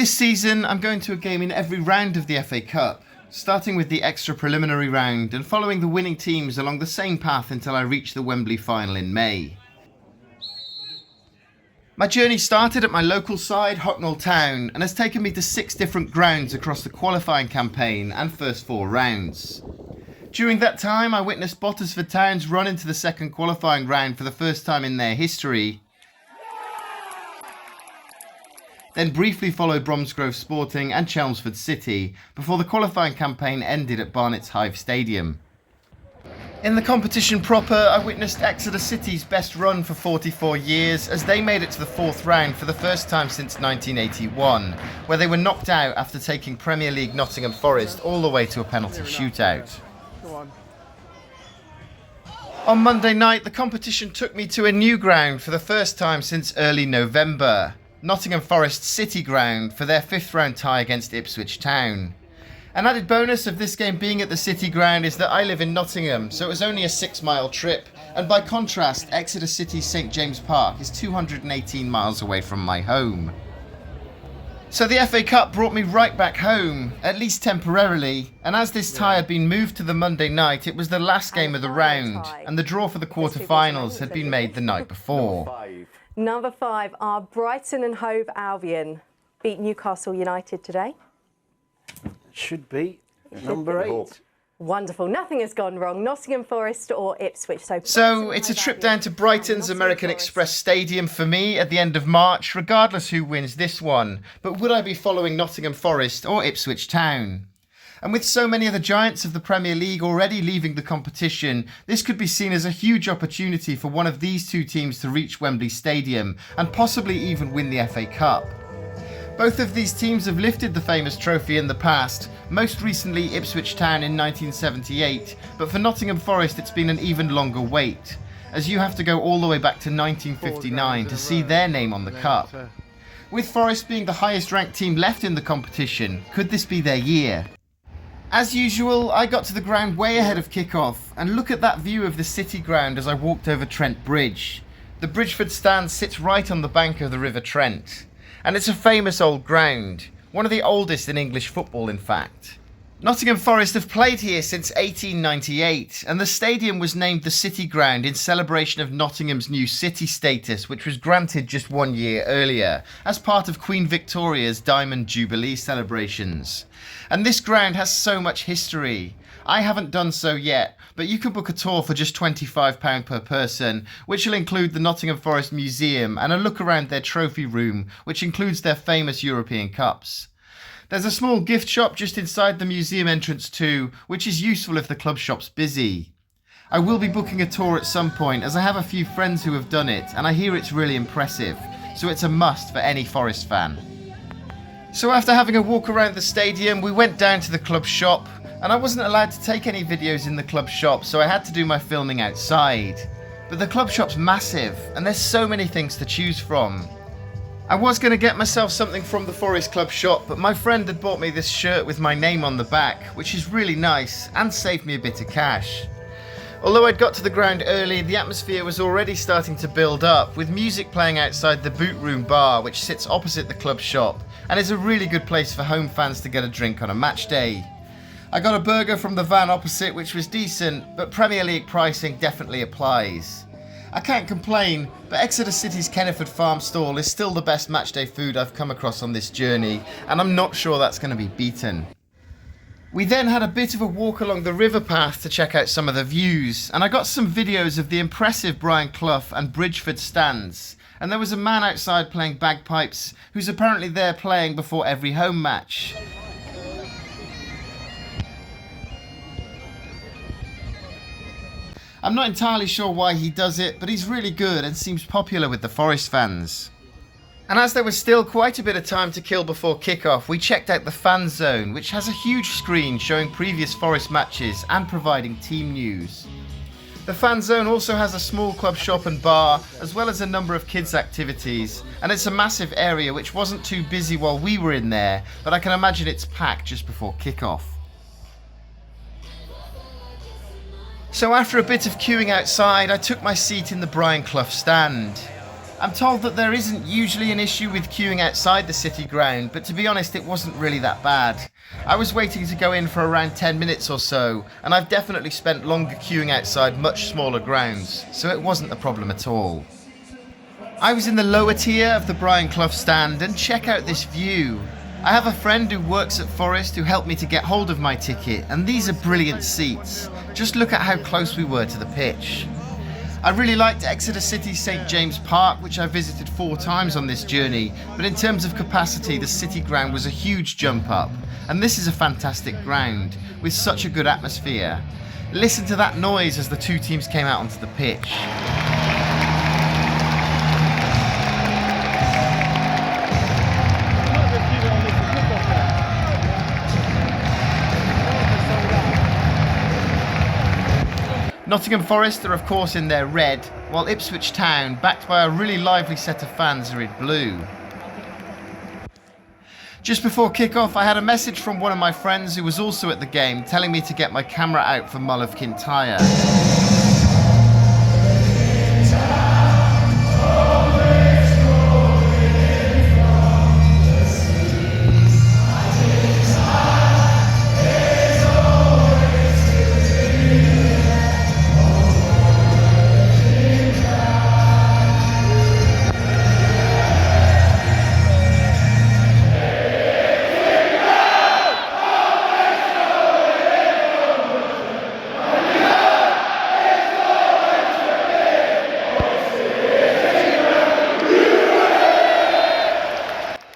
This season, I'm going to a game in every round of the FA Cup, starting with the extra preliminary round and following the winning teams along the same path until I reach the Wembley final in May. My journey started at my local side, Hucknall Town, and has taken me to 6 different grounds across the qualifying campaign and first 4 rounds. During that time, I witnessed Bottisford Town's run into the second qualifying round for the first time in their history, then briefly followed Bromsgrove Sporting and Chelmsford City before the qualifying campaign ended at Barnet's Hive Stadium. In the competition proper, I witnessed Exeter City's best run for 44 years as they made it to the 4th round for the first time since 1981, where they were knocked out after taking Premier League Nottingham Forest all the way to a penalty shootout. On Monday night, the competition took me to a new ground for the first time since early November, Nottingham Forest City Ground, for their 5th round tie against Ipswich Town. An added bonus of this game being at the City Ground is that I live in Nottingham, so it was only a 6-mile trip, and by contrast, Exeter City's St James Park is 218 miles away from my home. So the FA Cup brought me right back home, at least temporarily, and as this tie had been moved to the Monday night, it was the last game of the round, and the draw for the quarter-finals had been made the night before. Number 5 are Brighton and Hove Albion. Beat Newcastle United today. Should be number 8. Wonderful. Nothing has gone wrong. Nottingham Forest or Ipswich. So it's a trip down to Brighton's American Express Stadium for me at the end of March, regardless who wins this one. But would I be following Nottingham Forest or Ipswich Town? And with so many of the giants of the Premier League already leaving the competition, this could be seen as a huge opportunity for one of these 2 teams to reach Wembley Stadium and possibly even win the FA Cup. Both of these teams have lifted the famous trophy in the past, most recently Ipswich Town in 1978, but for Nottingham Forest it's been an even longer wait, as you have to go all the way back to 1959 to see their name on the cup. With Forest being the highest ranked team left in the competition, could this be their year? As usual, I got to the ground way ahead of kick-off, and look at that view of the City Ground as I walked over Trent Bridge. The Bridgeford stand sits right on the bank of the River Trent, and it's a famous old ground, one of the oldest in English football in fact. Nottingham Forest have played here since 1898, and the stadium was named the City Ground in celebration of Nottingham's new city status, which was granted just 1 year earlier, as part of Queen Victoria's Diamond Jubilee celebrations. And this ground has so much history. I haven't done so yet, but you can book a tour for just £25 per person, which will include the Nottingham Forest Museum and a look around their trophy room, which includes their famous European Cups. There's a small gift shop just inside the museum entrance too, which is useful if the club shop's busy. I will be booking a tour at some point as I have a few friends who have done it and I hear it's really impressive, so it's a must for any Forest fan. So after having a walk around the stadium, we went down to the club shop, and I wasn't allowed to take any videos in the club shop, so I had to do my filming outside. But the club shop's massive and there's so many things to choose from. I was going to get myself something from the Forest Club shop, but my friend had bought me this shirt with my name on the back, which is really nice and saved me a bit of cash. Although I'd got to the ground early, the atmosphere was already starting to build up, with music playing outside the Boot Room bar, which sits opposite the club shop, and is a really good place for home fans to get a drink on a match day. I got a burger from the van opposite, which was decent, but Premier League pricing definitely applies. I can't complain, but Exeter City's Kenneford Farm stall is still the best matchday food I've come across on this journey, and I'm not sure that's going to be beaten. We then had a bit of a walk along the river path to check out some of the views, and I got some videos of the impressive Brian Clough and Bridgeford stands, and there was a man outside playing bagpipes who's apparently there playing before every home match. I'm not entirely sure why he does it, but he's really good and seems popular with the Forest fans. And as there was still quite a bit of time to kill before kick-off, we checked out the fan zone, which has a huge screen showing previous Forest matches and providing team news. The fan zone also has a small club shop and bar, as well as a number of kids' activities, and it's a massive area which wasn't too busy while we were in there, but I can imagine it's packed just before kick-off. So after a bit of queuing outside, I took my seat in the Brian Clough stand. I'm told that there isn't usually an issue with queuing outside the city ground, but to be honest, it wasn't really that bad. I was waiting to go in for around 10 minutes or so, and I've definitely spent longer queuing outside much smaller grounds, so it wasn't a problem at all. I was in the lower tier of the Brian Clough stand, and check out this view. I have a friend who works at Forest who helped me to get hold of my ticket, and these are brilliant seats. Just look at how close we were to the pitch. I really liked Exeter City's St James Park, which I visited 4 times on this journey, but in terms of capacity, the city ground was a huge jump up, and this is a fantastic ground, with such a good atmosphere. Listen to that noise as the 2 teams came out onto the pitch. Nottingham Forest are of course in their red, while Ipswich Town, backed by a really lively set of fans, are in blue. Just before kick-off, I had a message from one of my friends who was also at the game telling me to get my camera out for Mull of Kintyre.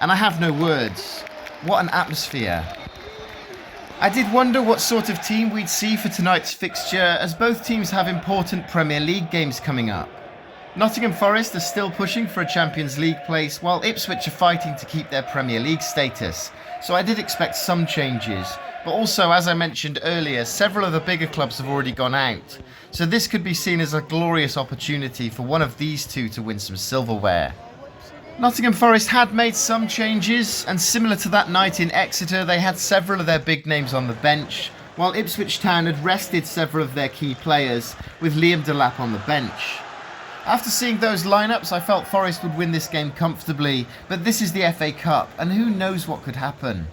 And I have no words. What an atmosphere. I did wonder what sort of team we'd see for tonight's fixture, as both teams have important Premier League games coming up. Nottingham Forest are still pushing for a Champions League place, while Ipswich are fighting to keep their Premier League status, so I did expect some changes. But also, as I mentioned earlier, several of the bigger clubs have already gone out, so this could be seen as a glorious opportunity for one of these 2 to win some silverware. Nottingham Forest had made some changes, and similar to that night in Exeter, they had several of their big names on the bench, while Ipswich Town had rested several of their key players, with Liam Delap on the bench. After seeing those lineups, I felt Forest would win this game comfortably, but this is the FA Cup, and who knows what could happen.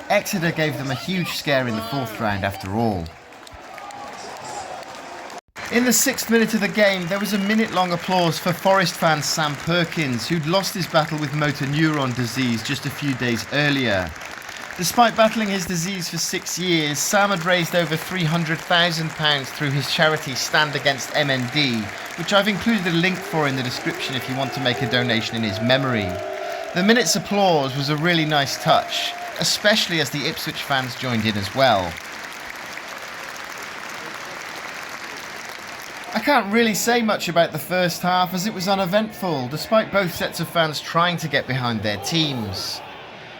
Exeter gave them a huge scare in the 4th round after all. In the 6th minute of the game, there was a minute-long applause for Forest fan Sam Perkins, who'd lost his battle with motor neuron disease just a few days earlier. Despite battling his disease for 6 years, Sam had raised over £300,000 through his charity Stand Against MND, which I've included a link for in the description if you want to make a donation in his memory. The minute's applause was a really nice touch, especially as the Ipswich fans joined in as well. I can't really say much about the first half as it was uneventful, despite both sets of fans trying to get behind their teams.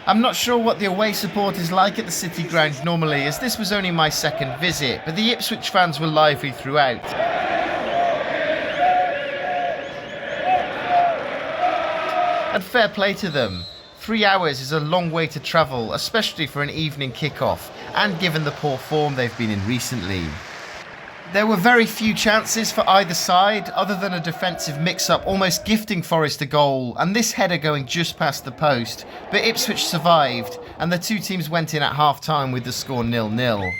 I'm not sure what the away support is like at the City Ground normally, as this was only my 2nd visit, but the Ipswich fans were lively throughout. And fair play to them. 3 hours is a long way to travel, especially for an evening kick-off, and given the poor form they've been in recently. There were very few chances for either side, other than a defensive mix-up almost gifting Forest a goal, and this header going just past the post, but Ipswich survived, and the 2 teams went in at half-time with the score 0-0.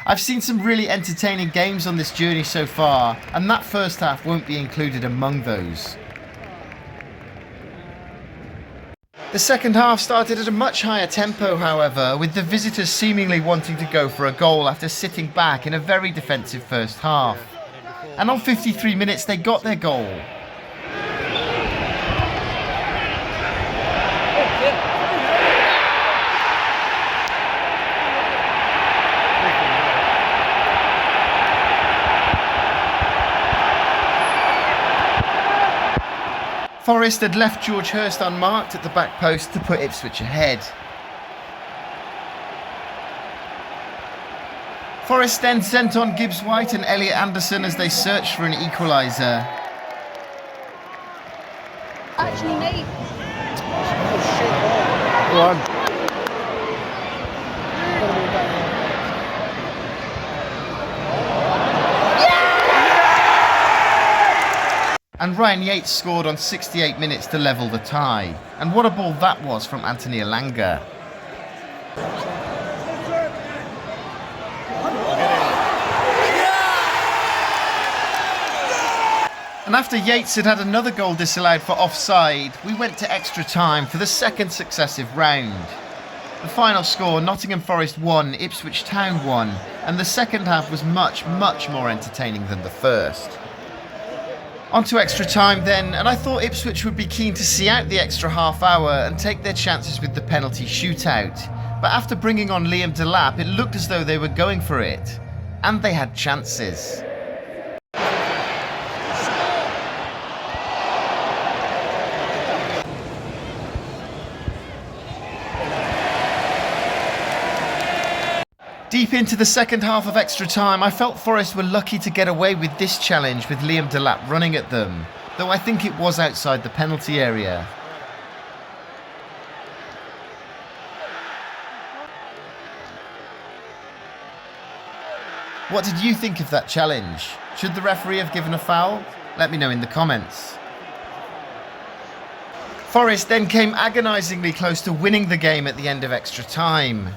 I've seen some really entertaining games on this journey so far, and that first half won't be included among those. The second half started at a much higher tempo, however, with the visitors seemingly wanting to go for a goal after sitting back in a very defensive first half. And on 53 minutes they got their goal. Forest had left George Hurst unmarked at the back post to put Ipswich ahead. Forest then sent on Gibbs White and Elliot Anderson as they searched for an equalizer. Actually, mate. Go on. And Ryan Yates scored on 68 minutes to level the tie. And what a ball that was from Anthony Elanga. And after Yates had another goal disallowed for offside, we went to extra time for the second successive round. The final score, Nottingham Forest 1, Ipswich Town 1, and the second half was much more entertaining than the first. On to extra time then, and I thought Ipswich would be keen to see out the extra half hour and take their chances with the penalty shootout. But after bringing on Liam Delap, it looked as though they were going for it. And they had chances. Deep into the second half of extra time, I felt Forest were lucky to get away with this challenge with Liam Delap running at them, though I think it was outside the penalty area. What did you think of that challenge? Should the referee have given a foul? Let me know in the comments. Forest then came agonisingly close to winning the game at the end of extra time.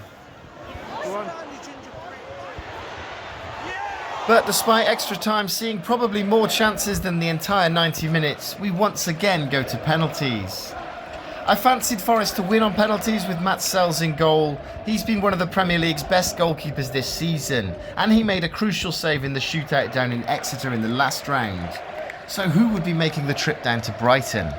But despite extra time seeing probably more chances than the entire 90 minutes, we once again go to penalties. I fancied Forest to win on penalties with SELS in goal. He's been one of the Premier League's best goalkeepers this season, and he made a crucial save in the shootout down in Exeter in the last round. So who would be making the trip down to Brighton?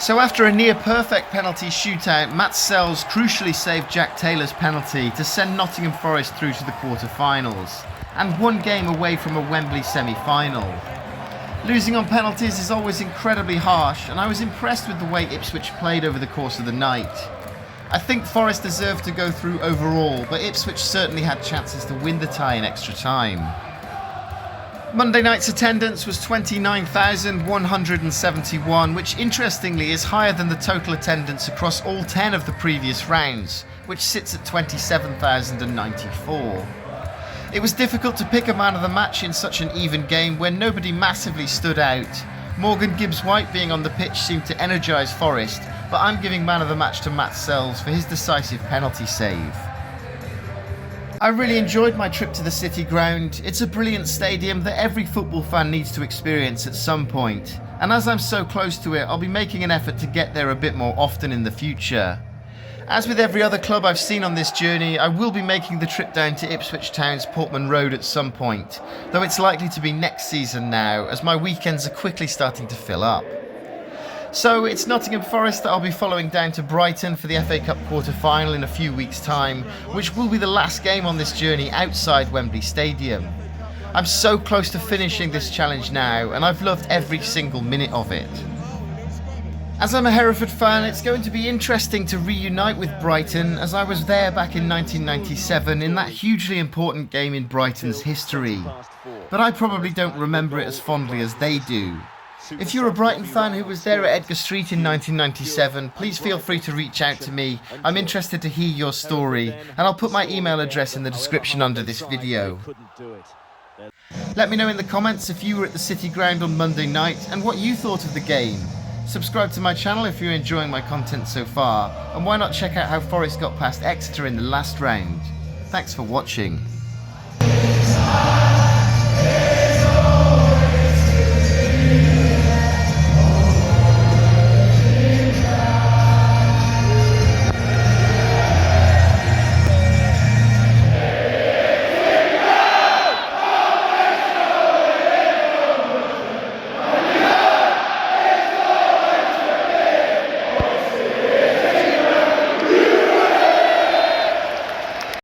So after a near-perfect penalty shootout, SELS crucially saved Jack Taylor's penalty to send Nottingham Forest through to the quarter-finals, and one game away from a Wembley semi-final. Losing on penalties is always incredibly harsh, and I was impressed with the way Ipswich played over the course of the night. I think Forest deserved to go through overall, but Ipswich certainly had chances to win the tie in extra time. Monday night's attendance was 29,171, which interestingly is higher than the total attendance across all 10 of the previous rounds, which sits at 27,094. It was difficult to pick a man of the match in such an even game where nobody massively stood out. Morgan Gibbs-White being on the pitch seemed to energise Forest, but I'm giving man of the match to SELS for his decisive penalty save. I really enjoyed my trip to the City Ground. It's a brilliant stadium that every football fan needs to experience at some point, and as I'm so close to it, I'll be making an effort to get there a bit more often in the future. As with every other club I've seen on this journey, I will be making the trip down to Ipswich Town's Portman Road at some point, though it's likely to be next season now, as my weekends are quickly starting to fill up. So it's Nottingham Forest that I'll be following down to Brighton for the FA Cup quarter-final in a few weeks' time, which will be the last game on this journey outside Wembley Stadium. I'm so close to finishing this challenge now, and I've loved every single minute of it. As I'm a Hereford fan, it's going to be interesting to reunite with Brighton, as I was there back in 1997 in that hugely important game in Brighton's history. But I probably don't remember it as fondly as they do. If you're a Brighton fan who was there at Edgar Street in 1997, please feel free to reach out to me. I'm interested to hear your story, and I'll put my email address in the description under this video. Let me know in the comments if you were at the City Ground on Monday night and what you thought of the game. Subscribe to my channel if you're enjoying my content so far, and why not check out how Forest got past Exeter in the last round. Thanks for watching.